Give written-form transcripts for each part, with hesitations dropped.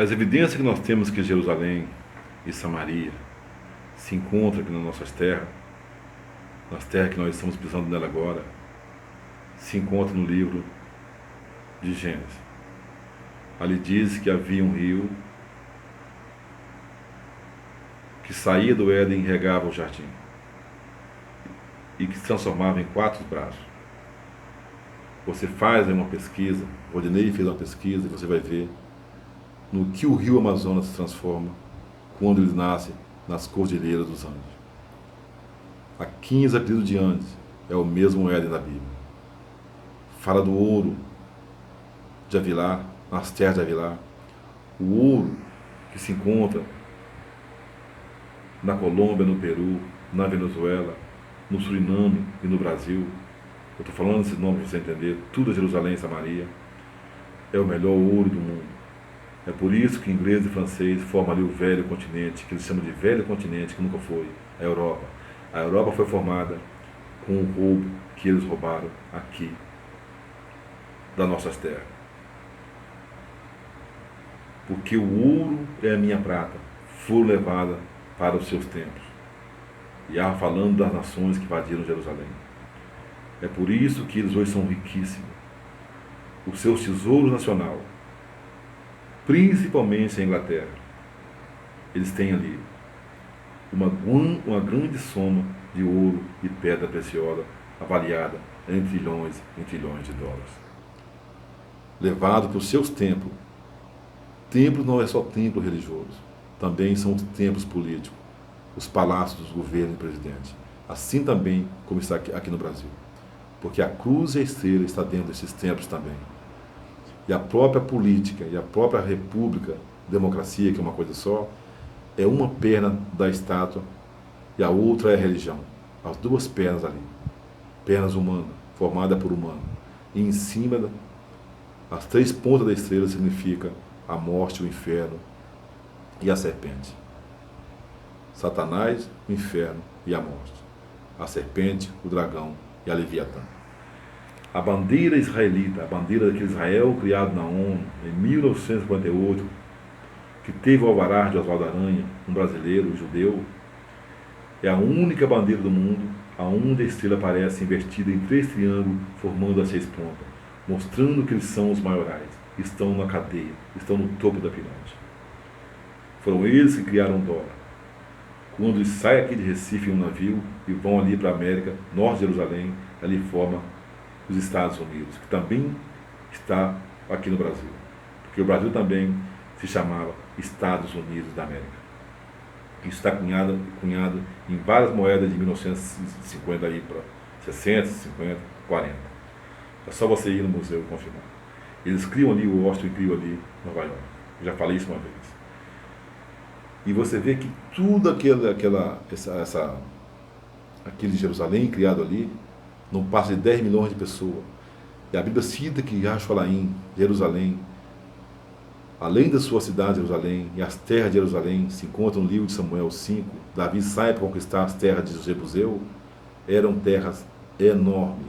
As evidências que nós temos que Jerusalém e Samaria se encontram aqui nas nossas terras, nas terras que nós estamos pisando nela agora, se encontram no livro de Gênesis. Ali diz que havia um rio que saía do Éden e regava o jardim, e que se transformava em 4 braços. Você faz uma pesquisa, o Rodinei fez uma pesquisa, e você vai ver no que o rio Amazonas se transforma quando ele nasce nas cordilheiras dos Andes. A 15 apelidos de Andes é o mesmo Éden da Bíblia. Fala do ouro de Avilar, nas terras de Avilar, o ouro que se encontra na Colômbia, no Peru, na Venezuela, no Suriname e no Brasil. Eu estou falando esses nomes para você entender. Tudo é Jerusalém e Samaria. É o melhor ouro do mundo. É por isso que inglês e francês formam ali o velho continente, que eles chamam de velho continente, que nunca foi a Europa. A Europa foi formada com o roubo que eles roubaram aqui, das nossas terras. Porque o ouro e a minha prata foram levadas para os seus templos. E falando das nações que invadiram Jerusalém. É por isso que eles hoje são riquíssimos. Os seus tesouros nacionais, principalmente a Inglaterra, eles têm ali uma grande soma de ouro e pedra preciosa avaliada em trilhões de dólares. Levado para os seus templos. Templo não é só templo religioso, também são os templos políticos, os palácios dos governos e presidentes, assim também como está aqui no Brasil. Porque a cruz e a estrela está dentro desses templos também. E a própria política e a própria república, democracia, que é uma coisa só, é uma perna da estátua e a outra é a religião. As duas pernas ali, pernas humanas, formada por humano. E em cima, as 3 pontas da estrela significa a morte, o inferno e a serpente. Satanás, o inferno e a morte. A serpente, o dragão e a Leviatã. A bandeira israelita, a bandeira daquele Israel criado na ONU em 1958, que teve o alvará de Oswaldo Aranha, um brasileiro, um judeu, é a única bandeira do mundo onde a estrela aparece invertida em 3 triângulos, formando as 6 pontas, mostrando que eles são os maiorais, estão na cadeia, estão no topo da pirâmide. Foram eles que criaram o dólar. Quando eles saem aqui de Recife em um navio e vão ali para a América, norte de Jerusalém, ali forma os Estados Unidos, que também está aqui no Brasil. Porque o Brasil também se chamava Estados Unidos da América. Isso está cunhado em várias moedas de 1950 aí para 60, 50, 40. É só você ir no museu e confirmar. Eles criam ali, o Washington criou ali em Nova York. Eu já falei isso uma vez. E você vê que tudo aquele Jerusalém criado ali, não passa de 10 milhões de pessoas. E a Bíblia cita que Yahshua-Laim, Jerusalém, além da sua cidade, Jerusalém, e as terras de Jerusalém, se encontram no livro de Samuel 5, Davi sai para conquistar as terras de Jebuseu, eram terras enormes.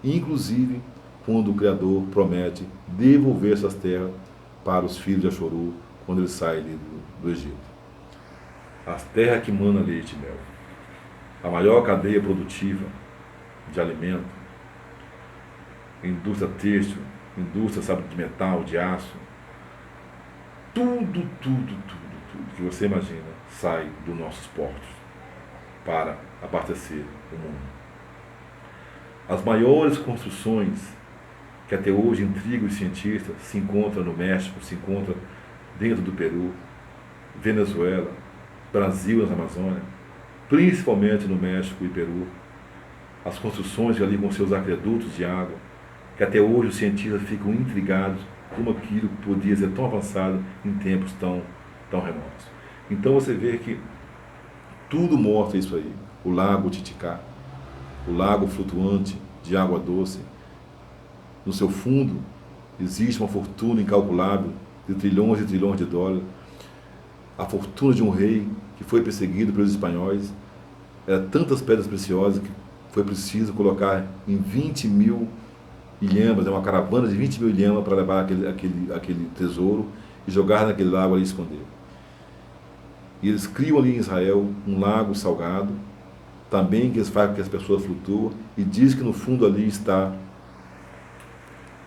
Inclusive, quando o Criador promete devolver essas terras para os filhos de Ashuru, quando eles saem do Egito. As terras que manam leite e mel. A maior cadeia produtiva de alimento, indústria têxtil, indústria, sabe, de metal, de aço, tudo que você imagina sai dos nossos portos para abastecer o mundo. As maiores construções que até hoje intrigam os cientistas se encontram no México, se encontram dentro do Peru, Venezuela, Brasil, nas Amazônias, principalmente no México e Peru. As construções ali com seus aquedutos de água, que até hoje os cientistas ficam intrigados como aquilo podia ser tão avançado em tempos tão remotos. Então você vê que tudo mostra isso aí. O lago Titicaca, o lago flutuante de água doce. No seu fundo existe uma fortuna incalculável de trilhões e trilhões de dólares. A fortuna de um rei que foi perseguido pelos espanhóis. Eram tantas pedras preciosas que foi preciso colocar em 20 mil ilhamas, uma caravana de 20 mil ilhamas para levar aquele tesouro. e jogar naquele lago ali e esconder. E eles criam ali em Israel um lago salgado, também que eles fazem com que as pessoas flutuam, e diz que no fundo ali está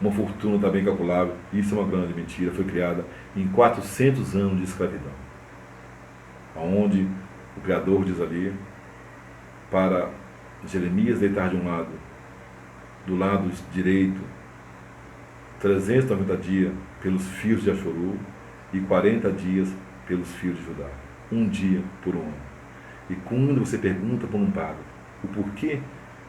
uma fortuna também calculável. Isso é uma grande mentira, foi criada em 400 anos de escravidão, onde o Criador diz ali para Jeremias deitar de um lado, do lado direito, 390 dias pelos fios de Ashuru e 40 dias pelos fios de Judá. Um dia por um ano. E quando você pergunta para um padre o porquê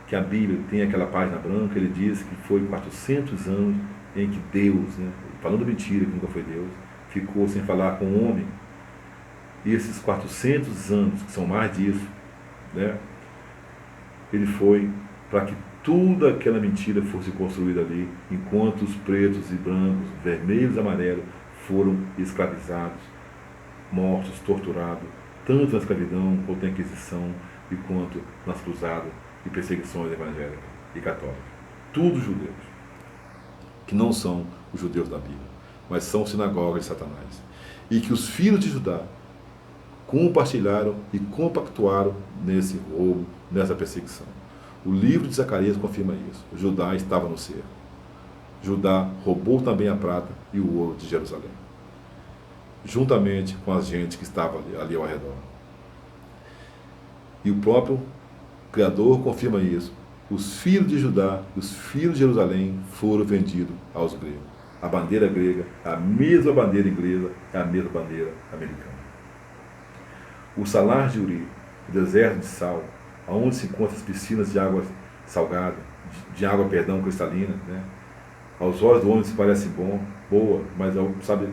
que a Bíblia tem aquela página branca, ele diz que foi 400 anos em que Deus, né, falando mentira que nunca foi Deus, ficou sem falar com o homem. E esses 400 anos, que são mais disso, né, ele foi para que toda aquela mentira fosse construída ali, enquanto os pretos e brancos, vermelhos e amarelos foram escravizados, mortos, torturados, tanto na escravidão quanto na Inquisição e quanto nas cruzadas e perseguições evangélicas e católicas. Tudo judeus, que não são os judeus da Bíblia, mas são sinagogas de Satanás. E que os filhos de Judá compartilharam e compactuaram nesse roubo, nessa perseguição. O livro de Zacarias confirma isso. Judá estava no cerco. Judá roubou também a prata e o ouro de Jerusalém, juntamente com as gente que estava ali ao redor. E o próprio Criador confirma isso. Os filhos de Judá e os filhos de Jerusalém foram vendidos aos gregos. A bandeira grega, a mesma bandeira inglesa, é a mesma bandeira americana. O Salar de Uri, o deserto de sal, onde se encontram as piscinas de água salgada, de água, cristalina, né? Aos olhos do homem se parece boa, mas sabe,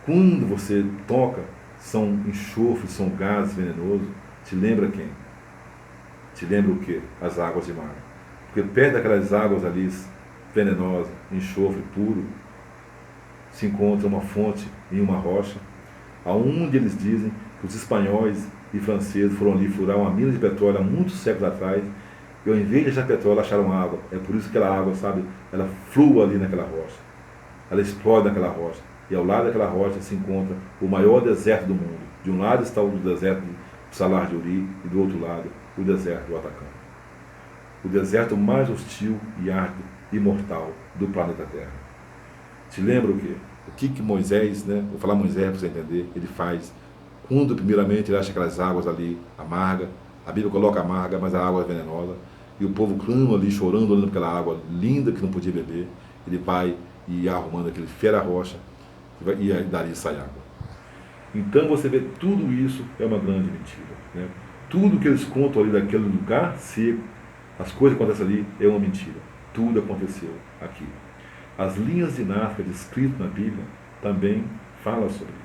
quando você toca, são enxofres, são gases venenosos. Te lembra quem? Te lembra o quê? As águas de mar. Porque perto daquelas águas ali venenosas, enxofre puro, se encontra uma fonte em uma rocha, aonde eles dizem que os espanhóis e franceses foram ali furar uma mina de petróleo há muitos séculos atrás, e ao invés de achar petróleo, acharam água. É por isso que aquela água, sabe, ela flua ali naquela rocha. Ela explode naquela rocha. E ao lado daquela rocha se encontra o maior deserto do mundo. De um lado está o deserto do Salar de Uri e do outro lado o deserto do Atacama. O deserto mais hostil e árido e mortal do planeta Terra. Te lembra o quê? O que Moisés, né? Vou falar Moisés para você entender, ele faz quando primeiramente ele acha aquelas águas ali amargas. A Bíblia coloca amarga, mas a água é venenosa. E o povo clama ali, chorando, olhando para aquela água linda que não podia beber. Ele vai e ia arrumando aquele fera rocha e dali sai água. Então você vê, tudo isso é uma grande mentira, né? Tudo que eles contam ali daquele lugar seco, as coisas que acontecem ali, é uma mentira. Tudo aconteceu aqui. As linhas dinásticas descritas na Bíblia também falam sobre isso.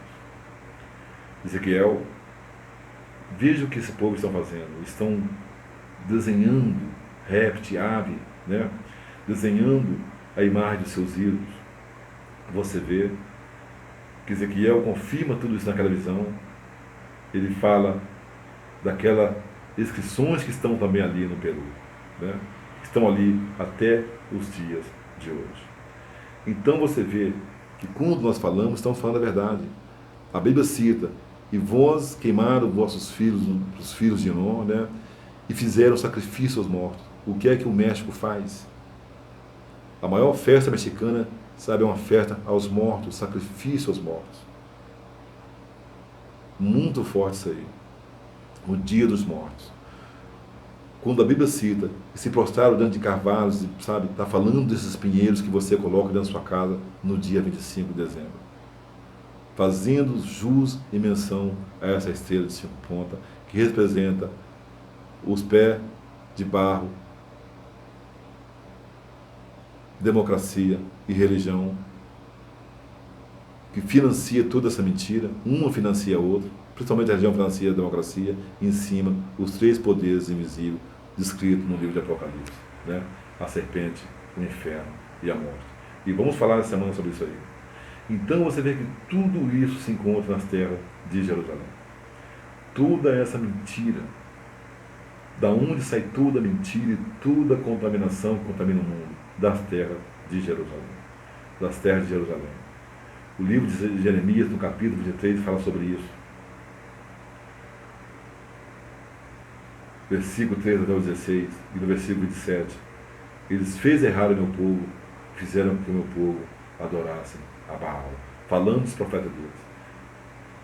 Ezequiel, veja o que esse povo está fazendo. Estão desenhando réptil, ave, né? Desenhando a imagem dos seus ídolos. Você vê que Ezequiel confirma tudo isso naquela visão. Ele fala daquelas inscrições que estão também ali no Peru, né? Estão ali até os dias de hoje. Então você vê que quando nós falamos, estamos falando a verdade. A Bíblia cita: e vós queimaram vossos filhos, os filhos de Enó, né? E fizeram sacrifício aos mortos. O que é que o México faz? A maior festa mexicana, sabe, é uma festa aos mortos, sacrifício aos mortos. Muito forte isso aí. O dia dos mortos. Quando a Bíblia cita, e se prostraram diante de carvalhos, sabe, está falando desses pinheiros que você coloca dentro da sua casa no dia 25 de dezembro. Fazendo jus e menção a essa estrela de 5 pontas, que representa os pés de barro, democracia e religião, que financia toda essa mentira. Uma financia a outra, principalmente a religião financia a democracia, e em cima os 3 poderes invisíveis descritos no livro de Apocalipse, né? A serpente, o inferno e a morte. E vamos falar essa semana sobre isso aí. Então você vê que tudo isso se encontra nas terras de Jerusalém. Toda essa mentira, da onde sai toda mentira e toda a contaminação que contamina o mundo? Das terras de Jerusalém. Das terras de Jerusalém. O livro de Jeremias, no capítulo 23, fala sobre isso. Versículo 13 até o 16, e no versículo 27. Eles fez errar o meu povo, fizeram com que o meu povo adorasse a Baal. Falando dos profetas deles.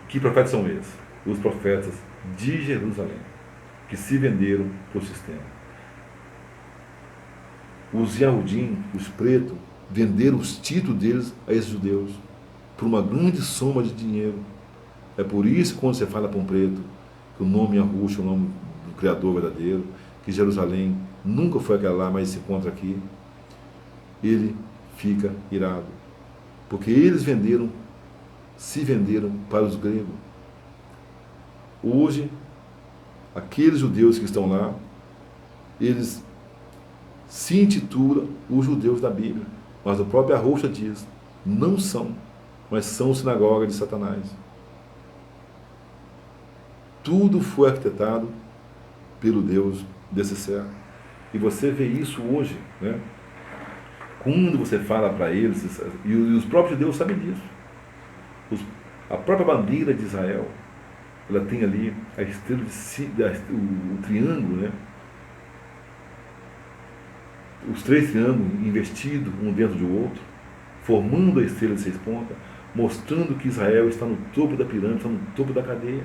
Que profetas são esses? Os profetas de Jerusalém, que se venderam para o sistema. Os Yahudim, os pretos, venderam os títulos deles a esses judeus por uma grande soma de dinheiro. É por isso que quando você fala para um preto que o nome Yahushua é o nome do Criador verdadeiro, que Jerusalém nunca foi aquela lá, mas se encontra aqui, ele fica irado. Porque eles se venderam para os gregos. Hoje, aqueles judeus que estão lá, eles se intitulam os judeus da Bíblia. Mas o próprio Yahushua diz, não são, mas são sinagoga de Satanás. Tudo foi arquitetado pelo Deus desse século. E você vê isso hoje, né? Quando você fala para eles, e os próprios judeus sabem disso. A própria bandeira de Israel, ela tem ali a estrela o triângulo, né? Os três triângulos investidos um dentro do outro, formando a estrela de 6 pontas, mostrando que Israel está no topo da pirâmide, está no topo da cadeia.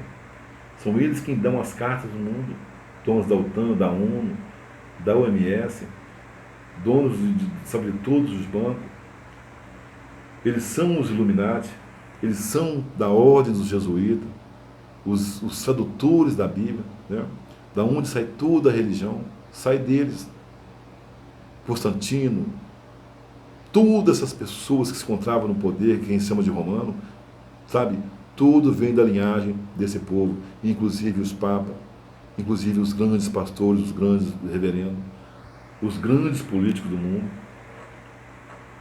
São eles quem dão as cartas do mundo, donos da OTAN, da ONU, da OMS, donos de todos os bancos. Eles são os Illuminati, eles são da ordem dos jesuítas, os tradutores da Bíblia, né? Da onde sai toda a religião, sai deles. Constantino, todas essas pessoas que se encontravam no poder, que a gente chama de romano, sabe? Tudo vem da linhagem desse povo, inclusive os papas, inclusive os grandes pastores, os grandes reverendos, os grandes políticos do mundo,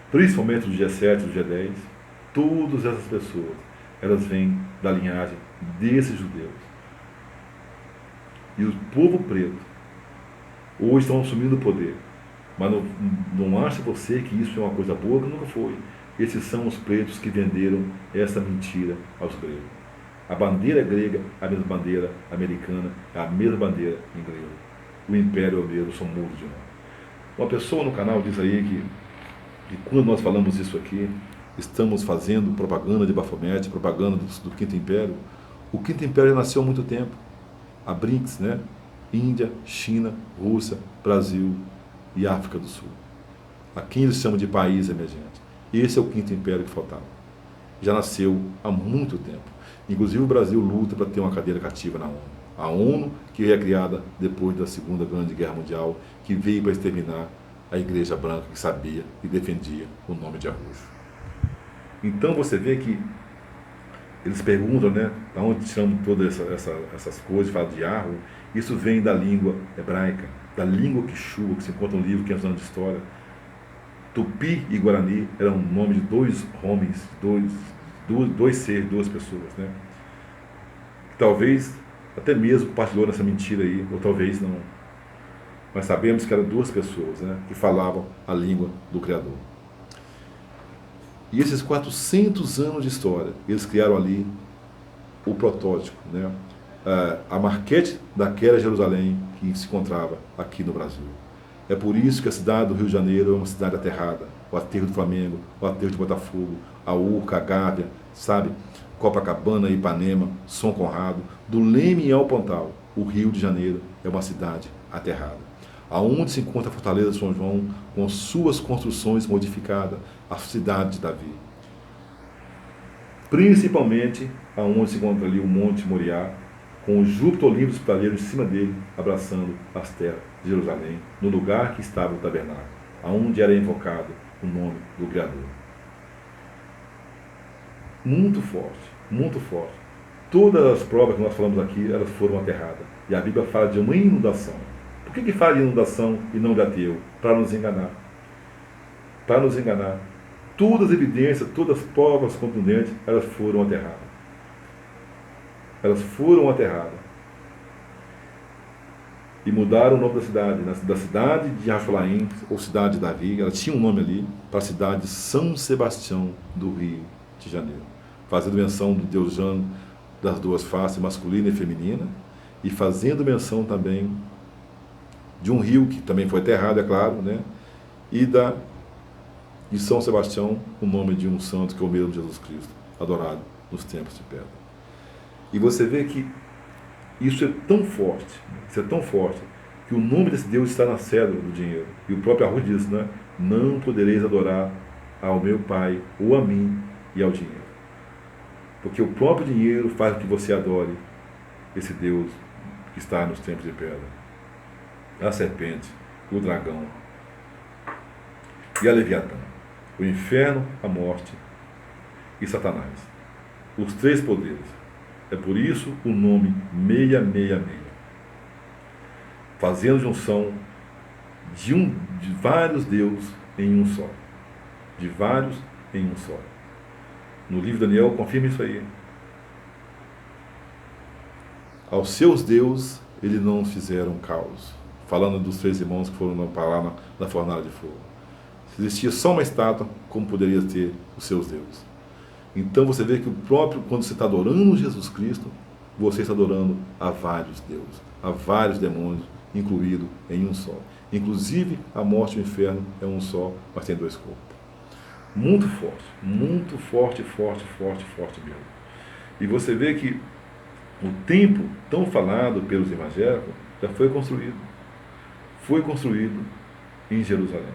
principalmente do G7, do G10, todas essas pessoas, elas vêm da linhagem desses judeus. E o povo preto, hoje estão assumindo o poder, mas não acha você que isso é uma coisa boa, que nunca foi. Esses são os pretos que venderam essa mentira aos gregos. A bandeira grega é a mesma bandeira americana, é a mesma bandeira inglesa. O império é o mesmo, são muros de nós. Uma pessoa no canal diz aí que quando nós falamos isso aqui, estamos fazendo propaganda de Baphomet, propaganda do Quinto Império. O Quinto Império nasceu há muito tempo. A BRICS, né? Índia, China, Rússia, Brasil e África do Sul. A quem eles chamam de país emergente. Esse é o Quinto Império que faltava. Já nasceu há muito tempo. Inclusive o Brasil luta para ter uma cadeira cativa na ONU. A ONU, que é criada depois da Segunda Grande Guerra Mundial, que veio para exterminar a Igreja Branca, que sabia e defendia o nome de Yahushua. Então você vê que eles perguntam, né, da onde tiram todas essas coisas, falam de Yahweh. Isso vem da língua hebraica, da língua Quechua, que se encontra no livro 500 anos de história. Tupi e Guarani eram o nome de dois homens, dois seres, duas pessoas, né? Talvez até mesmo partilhou nessa mentira aí, ou talvez não. Mas sabemos que eram duas pessoas, né, que falavam a língua do Criador. E esses 400 anos de história, eles criaram ali o protótipo, né? A maquete daquela Jerusalém que se encontrava aqui no Brasil. É por isso que a cidade do Rio de Janeiro é uma cidade aterrada. O aterro do Flamengo, o aterro de Botafogo, a Urca, a Gávea, sabe? Copacabana, Ipanema, São Conrado, do Leme ao Pontal. O Rio de Janeiro é uma cidade aterrada. Aonde se encontra a Fortaleza de São João, com suas construções modificadas, a cidade de Davi. Principalmente aonde se encontra ali o Monte Moriá, com o Júpiter Olímpico hospitaleiro em cima dele, abraçando as terras de Jerusalém, no lugar que estava o tabernáculo, aonde era invocado o nome do Criador. Muito forte, muito forte. Todas as provas que nós falamos aqui, elas foram aterradas. E a Bíblia fala de uma inundação. Por que fala de inundação e não de ateu? Para nos enganar. Para nos enganar. Todas as evidências, todas as provas contundentes, elas foram aterradas. Elas foram aterradas. E mudaram o nome da cidade. Da cidade de Racholaim, ou cidade de Davi, ela tinha um nome ali, para a cidade de São Sebastião do Rio. de janeiro, fazendo menção do Deus Jan das duas faces, masculina e feminina, e fazendo menção também de um rio que também foi aterrado, é claro, né? E de São Sebastião, o nome de um santo que é o mesmo Jesus Cristo, adorado nos tempos de pedra. E você vê que isso é tão forte, que o nome desse Deus está na cédula do dinheiro. E o próprio Arroz diz, né? Não podereis adorar ao meu Pai, ou a mim, e ao dinheiro. Porque o próprio dinheiro faz com que você adore esse Deus que está nos tempos de pedra. A serpente, o dragão e a Leviatã. O inferno, a morte e Satanás. Os três poderes. É por isso o nome 666. Fazendo junção de vários deuses em um só. De vários em um só. No livro de Daniel confirma isso aí. Aos seus deuses eles não fizeram caos. Falando dos três irmãos que foram parar na fornalha de fogo. Se existia só uma estátua, como poderia ter os seus deuses? Então você vê que o próprio, quando você está adorando Jesus Cristo, você está adorando a vários deuses, a vários demônios, incluído em um só. Inclusive a morte e o inferno é um só, mas tem dois corpos. Muito forte mesmo. E você vê que o templo tão falado pelos evangélicos já foi construído. Foi construído em Jerusalém.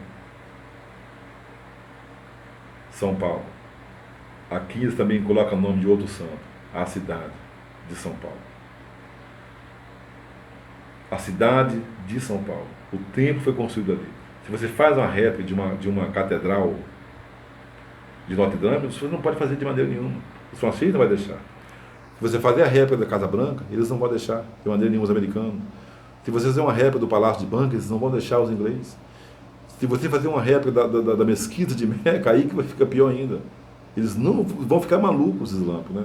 São Paulo. Aqui eles também colocam o nome de outro santo, a cidade de São Paulo. A cidade de São Paulo. O templo foi construído ali. Se você faz uma réplica de uma catedral de Notre Dame, você não pode fazer de maneira nenhuma. Os franceses não vão deixar. Se você fazer a réplica da Casa Branca, eles não vão deixar de maneira nenhuma os americanos. Se você fazer uma réplica do Palácio de Buckingham, eles não vão deixar os ingleses. Se você fazer uma réplica da mesquita de Meca, aí que vai ficar pior ainda. Eles não vão ficar malucos, os islâmicos, né?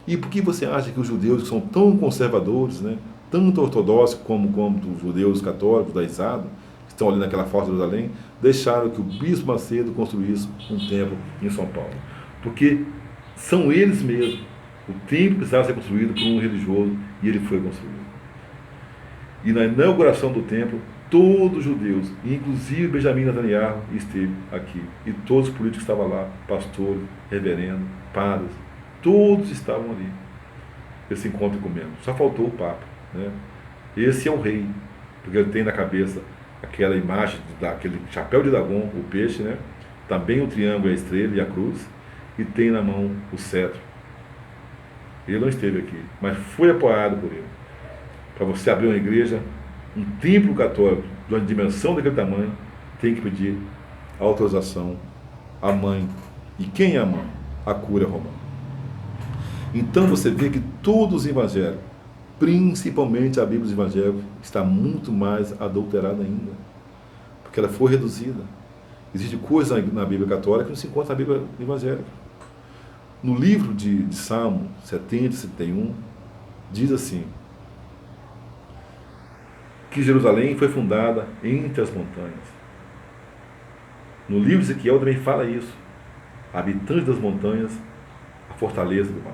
E por que você acha que os judeus, que são tão conservadores, né, tanto ortodoxos como os judeus católicos da Isada, que estão ali naquela fossa de Jerusalém, deixaram que o bispo Macedo construísse um templo em São Paulo? Porque são eles mesmos. O templo precisava ser construído por um religioso e ele foi construído. E na inauguração do templo, todos os judeus, inclusive Benjamin Netanyahu, esteve aqui. E todos os políticos estavam lá, pastores, reverendos, padres, todos estavam ali. Esse encontro comendo. Só faltou o Papa, né? Esse é o rei, porque ele tem na cabeça aquela imagem, daquele chapéu de dragão, o peixe, né? Também o triângulo, a estrela e a cruz, e tem na mão o cetro. Ele não esteve aqui, mas foi apoiado por ele. Para você abrir uma igreja, um templo católico de uma dimensão daquele tamanho, tem que pedir autorização à mãe. E quem é a mãe? A Cúria Romana. Então você vê que todos os evangélicos, principalmente a Bíblia dos evangélicos, está muito mais adulterada ainda, porque ela foi reduzida. Existe coisa na Bíblia católica que não se encontra na Bíblia evangélica. No livro de Salmo 70 e 71, diz assim, que Jerusalém foi fundada entre as montanhas. No livro de Ezequiel também fala isso. Habitantes das montanhas, a fortaleza do mar.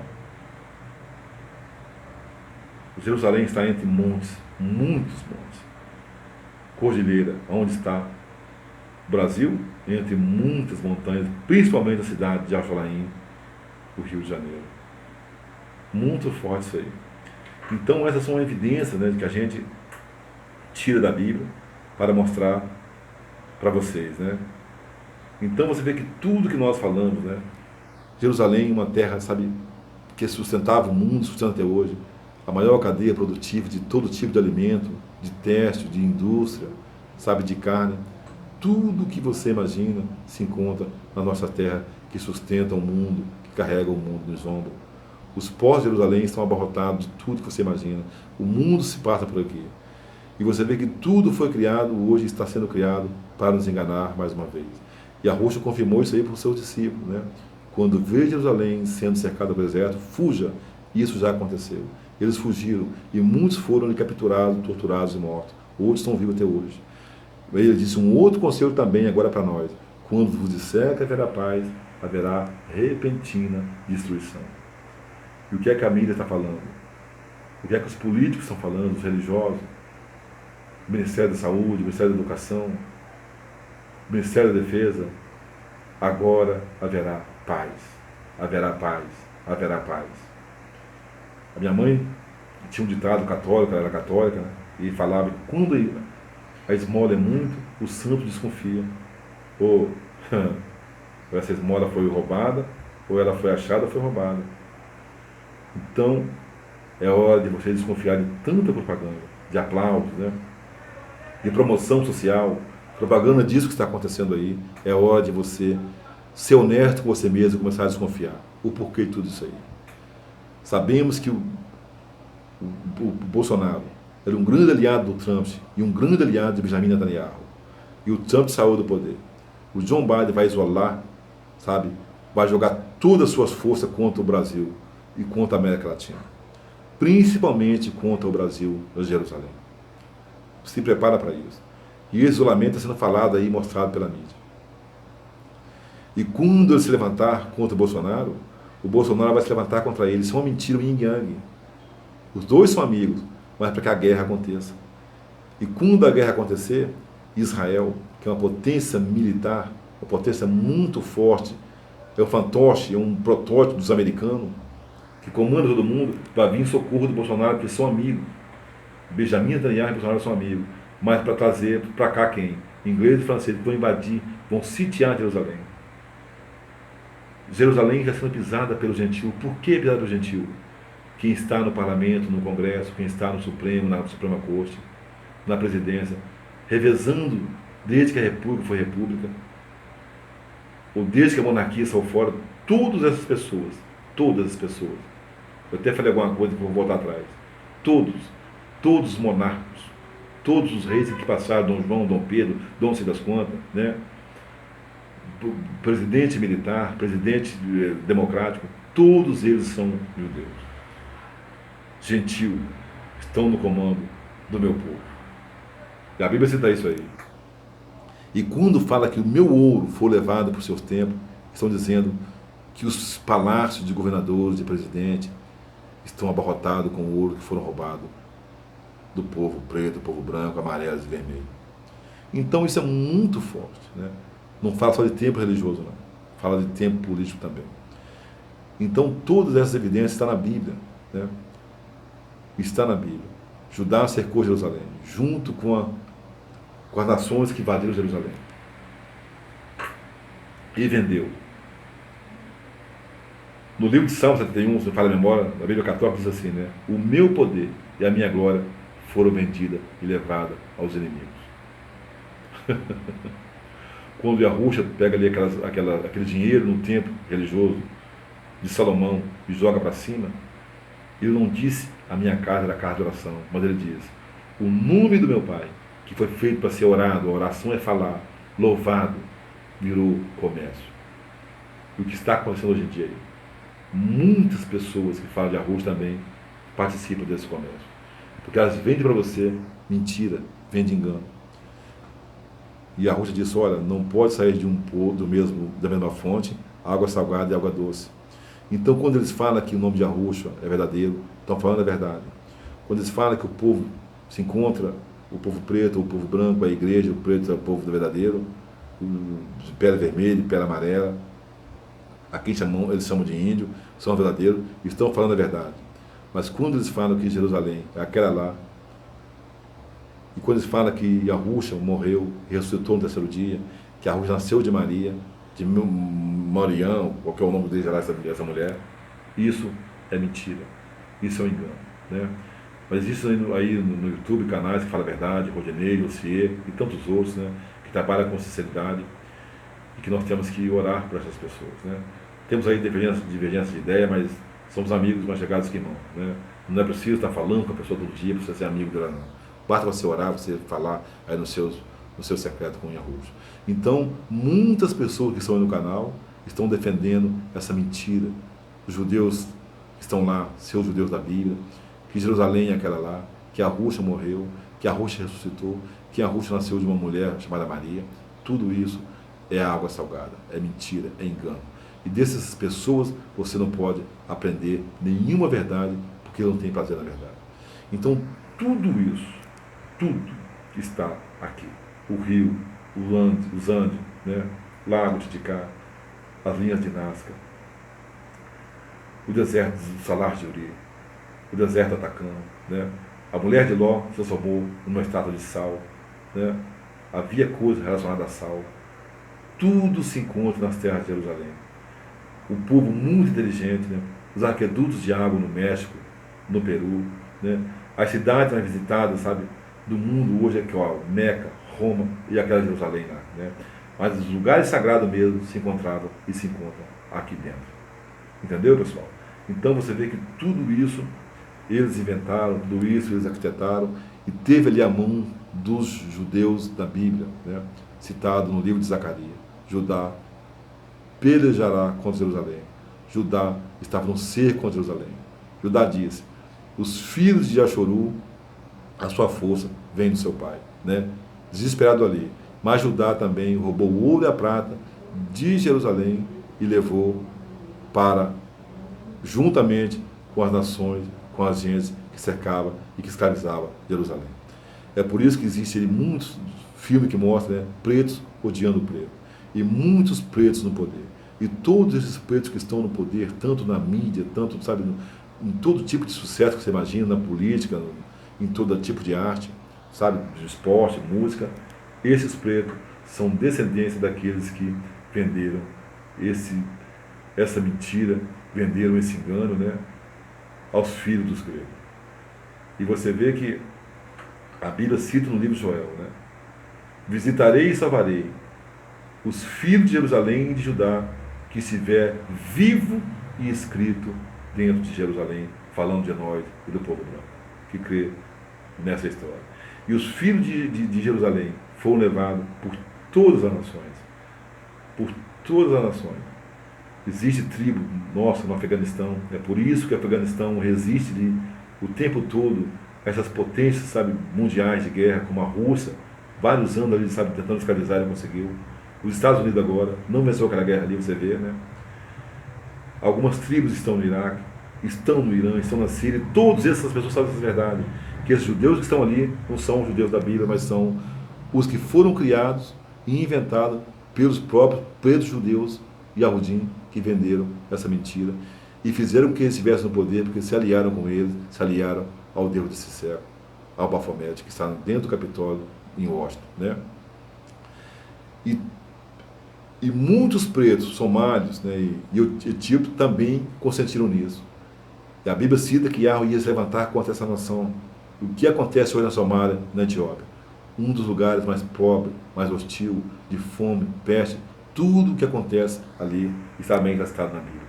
Jerusalém está entre montes, muitos montes. Cordilheira, onde está o Brasil, entre muitas montanhas, principalmente a cidade de Alfalaim, o Rio de Janeiro. Muito forte isso aí. Então essas são evidências, né, que a gente tira da Bíblia para mostrar para vocês, né? Então você vê que tudo que nós falamos, né? Jerusalém, uma terra, sabe, que sustentava o mundo, sustenta até hoje, a maior cadeia produtiva de todo tipo de alimento, de têxtil, de indústria, sabe, de carne, tudo que você imagina se encontra na nossa terra, que sustenta o mundo, que carrega o mundo nos ombros. Os portos de Jerusalém estão abarrotados de tudo que você imagina. O mundo se passa por aqui. E você vê que tudo foi criado, hoje está sendo criado para nos enganar mais uma vez. E a Rússia confirmou isso aí para os seus discípulos, né? Quando vê Jerusalém sendo cercada pelo exército, fuja. Isso já aconteceu. Eles fugiram e muitos foram capturados, torturados e mortos. Outros estão vivos até hoje. Ele disse um outro conselho também agora para nós. Quando vos disser que haverá paz, haverá repentina destruição. E o que é que a mídia está falando? O que é que os políticos estão falando, os religiosos? O Ministério da Saúde, o Ministério da Educação, o Ministério da Defesa? Agora haverá paz. Haverá paz. Haverá paz. A minha mãe tinha um ditado católico, ela era católica, né? E falava que quando a esmola é muito, o santo desconfia. Ou essa esmola foi roubada, ou ela foi achada ou foi roubada. Então, é hora de vocês desconfiarem de tanta propaganda, de aplausos, né? De promoção social, propaganda disso que está acontecendo aí. É hora de você ser honesto com você mesmo e começar a desconfiar. O porquê de tudo isso aí. Sabemos que o Bolsonaro era um grande aliado do Trump e um grande aliado de Benjamin Netanyahu. E o Trump saiu do poder. O John Biden vai isolar, sabe? Vai jogar todas as suas forças contra o Brasil e contra a América Latina. Principalmente contra o Brasil e Jerusalém. Se prepara para isso. E esse isolamento está sendo falado aí, mostrado pela mídia. E quando ele se levantar contra o Bolsonaro vai se levantar contra ele. Isso é uma mentira, um yin-yang. Os dois são amigos, mas para que a guerra aconteça. E quando a guerra acontecer, Israel, que é uma potência militar, uma potência muito forte, é um fantoche, é um protótipo dos americanos, que comanda todo mundo, vai vir em socorro do Bolsonaro, porque são amigos. Benjamin Netanyahu e Bolsonaro são amigos. Mas para trazer para cá quem? Ingleses e franceses vão invadir, vão sitiar Jerusalém. Jerusalém está sendo pisada pelo gentil. Por que pisada pelo gentil? Quem está no parlamento, no Congresso, quem está no Supremo, na Suprema Corte, na presidência, revezando desde que a República foi República, ou desde que a monarquia saiu fora, todas as pessoas, eu até falei alguma coisa que vou voltar atrás, todos os monarcas, todos os reis que passaram, Dom João, Dom Pedro, Dom sei das quantas, né? Presidente militar, presidente democrático, todos eles são judeus. Gentil, estão no comando do meu povo. E a Bíblia cita isso aí. E quando fala que o meu ouro for levado por seus tempos, estão dizendo que os palácios de governadores, de presidente, estão abarrotados com o ouro que foram roubados do povo preto, do povo branco, amarelo e vermelho. Então isso é muito forte, né? Não fala só de tempo religioso, não. Fala de tempo político também. Então todas essas evidências estão na Bíblia, né? Está na Bíblia. Judá cercou Jerusalém, junto com as nações que invadiram Jerusalém. E vendeu. No livro de Salmo 71, se não fala a memória, na Bíblia Católica diz assim, né? O meu poder e a minha glória foram vendidas e levadas aos inimigos. Quando Yahushua pega ali aquele dinheiro no templo religioso de Salomão e joga para cima, ele não disse a minha casa era casa de oração, mas ele diz, o nome do meu Pai, que foi feito para ser orado, a oração é falar, louvado, virou comércio. E o que está acontecendo hoje em dia aí? Muitas pessoas que falam de arroz também participam desse comércio. Porque elas vendem para você mentira, vendem engano. E a Rússia disse, olha, não pode sair de da mesma fonte, água salgada e água doce. Então, quando eles falam que o nome de Yahushua é verdadeiro, estão falando a verdade. Quando eles falam que o povo se encontra, o povo preto, o povo branco, a igreja, o preto é o povo verdadeiro, de pele vermelha, de pele amarela, aqui eles chamam de índio, são verdadeiros, estão falando a verdade. Mas quando eles falam que Jerusalém é aquela lá, e quando eles falam que Yahushua morreu, ressuscitou no terceiro dia, que Yahushua nasceu de Maria, de Marião, qual que é o nome dele, essa mulher, isso é mentira, isso é um engano, né? Mas isso aí no YouTube, canais que falam a verdade, Rodinei, Lucier e tantos outros, né, que trabalham com sinceridade e que nós temos que orar por essas pessoas, né? Temos aí divergência de ideia, mas somos amigos mais chegados que irmãos, né? Não é preciso estar falando com a pessoa todo dia, precisa ser amigo dela, não. Basta você orar, você falar aí no seu secreto com o Yahushua. Então, muitas pessoas que estão aí no canal estão defendendo essa mentira. Os judeus estão lá, seus judeus da Bíblia, que Jerusalém é aquela lá, que Yahushua morreu, que Yahushua ressuscitou, que Yahushua nasceu de uma mulher chamada Maria. Tudo isso é água salgada, é mentira, é engano. E dessas pessoas você não pode aprender nenhuma verdade, porque não tem prazer na verdade. Então, tudo está aqui. O rio, os Andes, né? Lago Titicaca, as linhas de Nazca, o deserto do Salar de Uri, o deserto Atacama, né? A mulher de Ló se transformou numa estátua de sal, né? Havia coisas relacionadas a sal. Tudo se encontra nas terras de Jerusalém. O povo muito inteligente, né? Os aquedutos de água no México, no Peru, né? As cidades mais visitadas, sabe, do mundo hoje é que, ó, Meca, Roma e aquela Jerusalém lá, né? Mas os lugares sagrados mesmo se encontravam e se encontram aqui dentro. Entendeu, pessoal? Então você vê que tudo isso eles inventaram, tudo isso eles arquitetaram, e teve ali a mão dos judeus da Bíblia, né? Citado no livro de Zacarias. Judá pelejará contra Jerusalém. Judá estava no cerco contra Jerusalém. Judá disse: os filhos de Jaxoru, a sua força vem do seu pai, né? Desesperado ali. Mas Judá também roubou o ouro e a prata de Jerusalém e levou para, juntamente com as nações, com as gentes que cercavam e que escravizavam Jerusalém. É por isso que existe muitos filmes que mostram, né, pretos odiando o preto. E muitos pretos no poder. E todos esses pretos que estão no poder, tanto na mídia, tanto, sabe, em todo tipo de sucesso que você imagina, na política, em todo tipo de arte, sabe, de esporte, música, esses pretos são descendentes daqueles que venderam essa mentira, venderam esse engano, né, aos filhos dos gregos. E você vê que a Bíblia cita no livro de Joel, né, visitarei e salvarei os filhos de Jerusalém e de Judá, que estiver vivo e escrito dentro de Jerusalém, falando de nós e do povo branco, que crê nessa história. E os filhos de Jerusalém foram levados por todas as nações. Por todas as nações. Existe tribo nossa no Afeganistão, é por isso que o Afeganistão resiste o tempo todo a essas potências, sabe, mundiais de guerra, como a Rússia, vários anos ali, sabe, tentando escravizar e conseguiu. Os Estados Unidos agora não venceu aquela guerra ali, você vê, né? Algumas tribos estão no Iraque, estão no Irã, estão na Síria, todas essas pessoas sabem essa verdade, que esses judeus que estão ali não são os judeus da Bíblia, mas são os que foram criados e inventados pelos próprios pretos judeus e Yahudim que venderam essa mentira e fizeram com que eles estivessem no poder, porque se aliaram com eles, se aliaram ao Deus desse século, ao Baphomet, que está dentro do Capitólio em Washington, né? E muitos pretos, somálios, né, e etíopes também consentiram nisso. E a Bíblia cita que Yahweh ia se levantar contra essa nação. O que acontece hoje na Somália, na Etiópia? Um dos lugares mais pobres, mais hostil, de fome, peste, tudo o que acontece ali está bem citado na Bíblia.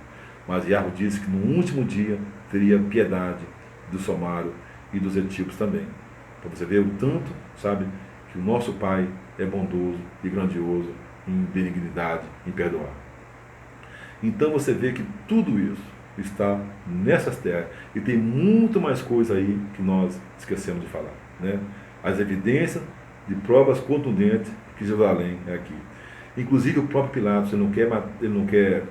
Mas Yahweh disse que no último dia teria piedade do somário e dos etíopes também. Para você ver o tanto, sabe, que o nosso Pai é bondoso e grandioso em benignidade, em perdoar. Então você vê que tudo isso está nessas terras e tem muito mais coisa aí que nós esquecemos de falar, né? As evidências de provas contundentes que Jerusalém é aqui. Inclusive o próprio Pilatos, ele não quer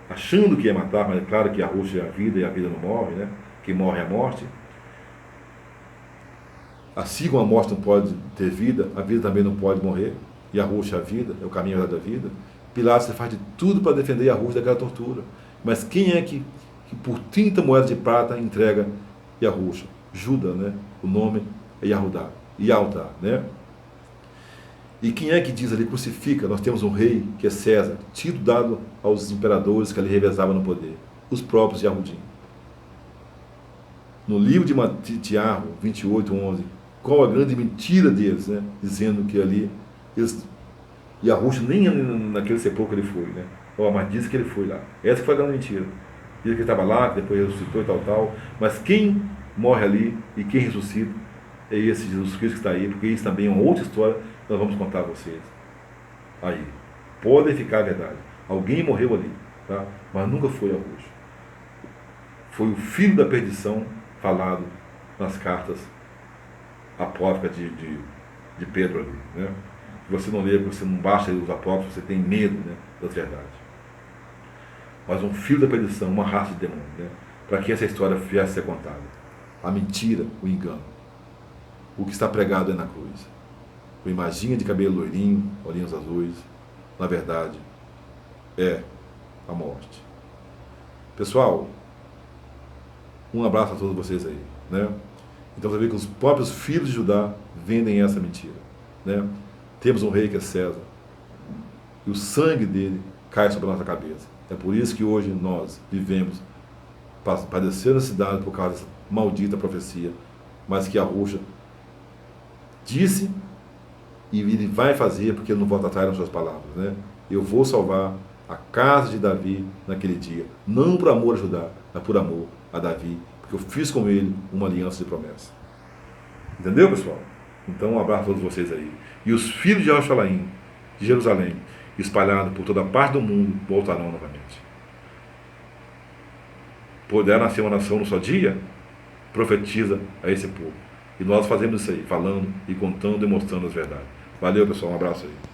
achando que ia matar, mas é claro que a roxa é a vida e a vida não morre, né? Quem morre é a morte. Assim como a morte não pode ter vida, a vida também não pode morrer. E a roxa é a vida, é o caminho da vida. Pilatos faz de tudo para defender a roxa daquela tortura. Mas quem é que por 30 moedas de prata entrega Yahusha? Judas, né? O nome é Yahudá, Yahudá, né? E quem é que diz ali, crucifica? Nós temos um rei, que é César, tido dado aos imperadores que ali revezavam no poder. Os próprios Yahudim. No livro de Tiago, 28:11, qual a grande mentira deles, né? Dizendo que ali, Yahusha nem naquele sepulcro ele foi, né? Mas diz que ele foi lá. Essa foi a grande mentira. Diz que ele estava lá, que depois ressuscitou e tal. Mas quem morre ali e quem ressuscita é esse Jesus Cristo que está aí, porque isso também é uma outra história que nós vamos contar a vocês. Aí. Podem ficar a verdade. Alguém morreu ali, tá? Mas nunca foi Yahusha. Foi o filho da perdição falado nas cartas apócrifas de Pedro ali, né? você não lê, você não baixa os apóstolos, você tem medo, né, das verdades. Mas um fio da perdição, uma raça de demônio, né, para que essa história viesse a ser contada. A mentira, o engano. O que está pregado é na cruz. O imaginha de cabelo loirinho, olhinhos azuis, na verdade, é a morte. Pessoal, um abraço a todos vocês aí, né? Então você vê que os próprios filhos de Judá vendem essa mentira, né? Temos um rei que é César, e o sangue dele cai sobre a nossa cabeça. É por isso que hoje nós vivemos padecendo a cidade por causa dessa maldita profecia, mas que a Ruxa disse e ele vai fazer, porque ele não volta atrás nas suas palavras, né? Eu vou salvar a casa de Davi naquele dia, não por amor a Judá, mas por amor a Davi, porque eu fiz com ele uma aliança de promessa. Entendeu, pessoal? Então, um abraço a todos vocês aí. E os filhos de Jerusalém, espalhados por toda parte do mundo, voltarão novamente. Poderá nascer uma nação no só dia? Profetiza a esse povo. E nós fazemos isso aí, falando e contando e mostrando as verdades. Valeu, pessoal. Um abraço aí.